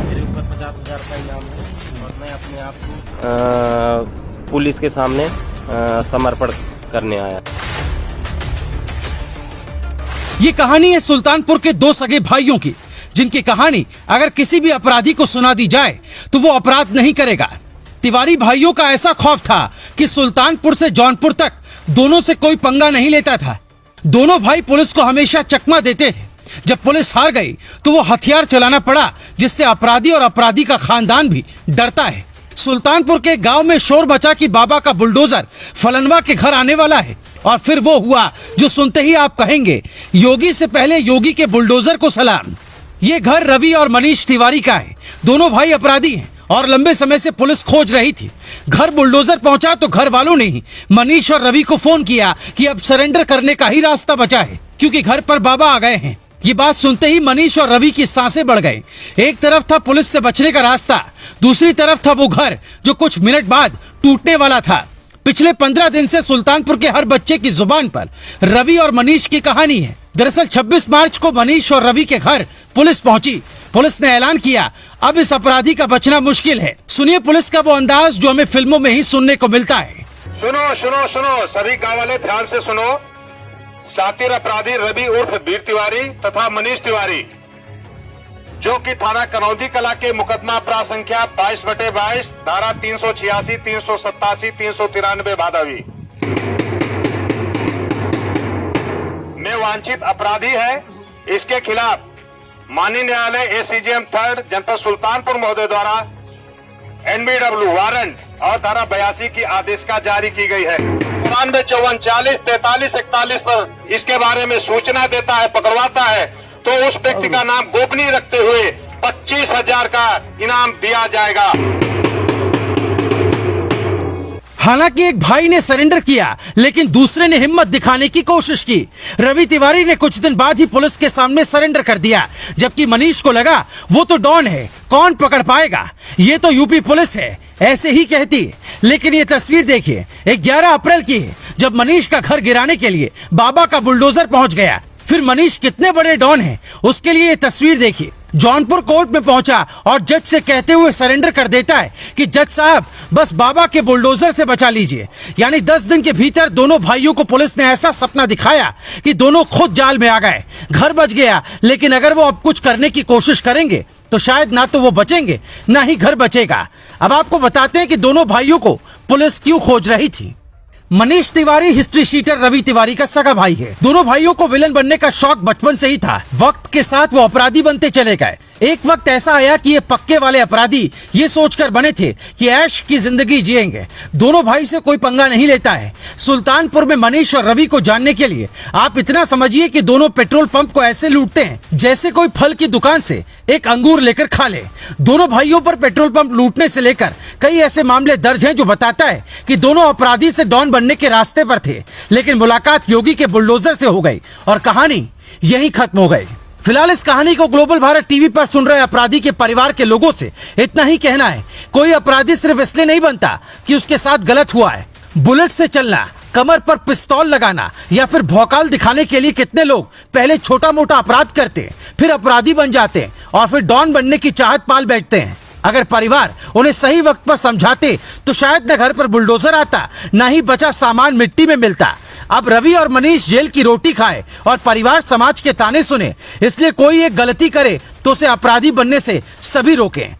मेरे ऊपर 50,000 का इनाम है और मैं अपने आप को पुलिस के सामने समर्पण करने आया। ये कहानी है सुल्तानपुर के दो सगे भाइयों की, जिनकी कहानी अगर किसी भी अपराधी को सुना दी जाए तो वो अपराध नहीं करेगा। तिवारी भाइयों का ऐसा खौफ था कि सुल्तानपुर से जौनपुर तक दोनों से कोई पंगा नहीं लेता था। दोनों भाई पुलिस को हमेशा चकमा देते थे। जब पुलिस हार गई तो वो हथियार चलाना पड़ा, जिससे अपराधी और अपराधी का खानदान भी डरता है। सुल्तानपुर के गांव में शोर मचा कि बाबा का बुलडोजर फलनवा के घर आने वाला है, और फिर वो हुआ जो सुनते ही आप कहेंगे योगी से पहले योगी के बुलडोजर को सलाम। ये घर रवि और मनीष तिवारी का है। दोनों भाई अपराधी हैं और लंबे समय से पुलिस खोज रही थी। घर बुलडोजर पहुंचा तो घर वालों ने ही मनीष और रवि को फोन किया कि अब सरेंडर करने का ही रास्ता बचा है, क्योंकि घर पर बाबा आ गए हैं। ये बात सुनते ही मनीष और रवि की सांसें बढ़ गई। एक तरफ था पुलिस से बचने का रास्ता, दूसरी तरफ था वो घर जो कुछ मिनट बाद टूटने वाला था। पिछले 15 दिन से सुल्तानपुर के हर बच्चे की जुबान पर रवि और मनीष की कहानी है। दरअसल 26 मार्च को मनीष और रवि के घर पुलिस पहुंची। पुलिस ने ऐलान किया अब इस अपराधी का बचना मुश्किल है। सुनिए पुलिस का वो अंदाज जो हमें फिल्मों में ही सुनने को मिलता है। सुनो सुनो सुनो सभी गाँव वाले ध्यान से सुनो। सातिर अपराधी रवि उर्फ वीर तिवारी तथा मनीष तिवारी, जो कि थाना कनौदी कला के मुकदमा अपराध संख्या 22/22 धारा 386, 387, 393 भादवी में वांछित अपराधी है। इसके खिलाफ माननीय न्यायालय एसीजेएम 3rd जनपद सुल्तानपुर महोदय द्वारा NBW वारंट और धारा 82 की आदेशिका जारी की गई है। 94, 54, 40, 43, 41 पर इसके बारे में सूचना देता है, पकड़वाता है तो उस व्यक्ति का नाम गोपनीय रखते हुए 25,000 का इनाम दिया जाएगा। हालांकि एक भाई ने सरेंडर किया, लेकिन दूसरे ने हिम्मत दिखाने की कोशिश की। रवि तिवारी ने कुछ दिन बाद ही पुलिस के सामने सरेंडर कर दिया, जबकि मनीष को लगा वो तो डॉन है, कौन पकड़ पाएगा, ये तो यूपी पुलिस है, ऐसे ही कहती। लेकिन ये तस्वीर देखिए, 11 अप्रैल की है, जब मनीष का घर गिराने के लिए बाबा का बुलडोजर पहुंच गया। फिर मनीष कितने बड़े डॉन हैं, उसके लिए ये तस्वीर देखिए। जौनपुर कोर्ट में पहुंचा और जज से कहते हुए सरेंडर कर देता है कि जज साहब बस बाबा के बुलडोजर से बचा लीजिए। यानी 10 दिन के भीतर दोनों भाइयों को पुलिस ने ऐसा सपना दिखाया कि दोनों खुद जाल में आ गए। घर बच गया, लेकिन अगर वो अब कुछ करने की कोशिश करेंगे तो शायद ना तो वो बचेंगे, ना ही घर बचेगा। अब आपको बताते हैं कि दोनों भाइयों को पुलिस क्यों खोज रही थी। मनीष तिवारी हिस्ट्री शीटर रवि तिवारी का सगा भाई है। दोनों भाइयों को विलन बनने का शौक बचपन से ही था। वक्त के साथ वो अपराधी बनते चले गए। एक वक्त ऐसा आया कि ये पक्के वाले अपराधी ये सोचकर बने थे कि ऐश की जिंदगी जिएंगे। दोनों भाई से कोई पंगा नहीं लेता है। सुल्तानपुर में मनीष और रवि को जानने के लिए आप इतना समझिए कि दोनों पेट्रोल पंप को ऐसे लूटते हैं जैसे कोई फल की दुकान से एक अंगूर लेकर खा ले। दोनों भाइयों पर पेट्रोल पंप लूटने से लेकर कई ऐसे मामले दर्ज हैं जो बताता है कि दोनों अपराधी से डॉन बनने के रास्ते पर थे, लेकिन मुलाकात योगी के बुलडोजर से हो गई और कहानी यहीं खत्म हो गई। फिलहाल इस कहानी को ग्लोबल भारत टीवी पर सुन रहे अपराधी के परिवार के लोगों से इतना ही कहना है, कोई अपराधी सिर्फ इसलिए नहीं बनता कि उसके साथ गलत हुआ है। बुलेट से चलना, कमर पर पिस्तौल लगाना या फिर भौकाल दिखाने के लिए कितने लोग पहले छोटा मोटा अपराध करते, फिर अपराधी बन जाते और फिर डॉन बनने की चाहत पाल बैठते हैं। अगर परिवार उन्हें सही वक्त पर समझाते तो शायद न घर पर बुलडोजर आता, न ही बचा सामान मिट्टी में मिलता। अब रवि और मनीष जेल की रोटी खाए और परिवार समाज के ताने सुने, इसलिए कोई एक गलती करे तो उसे अपराधी बनने से सभी रोकें।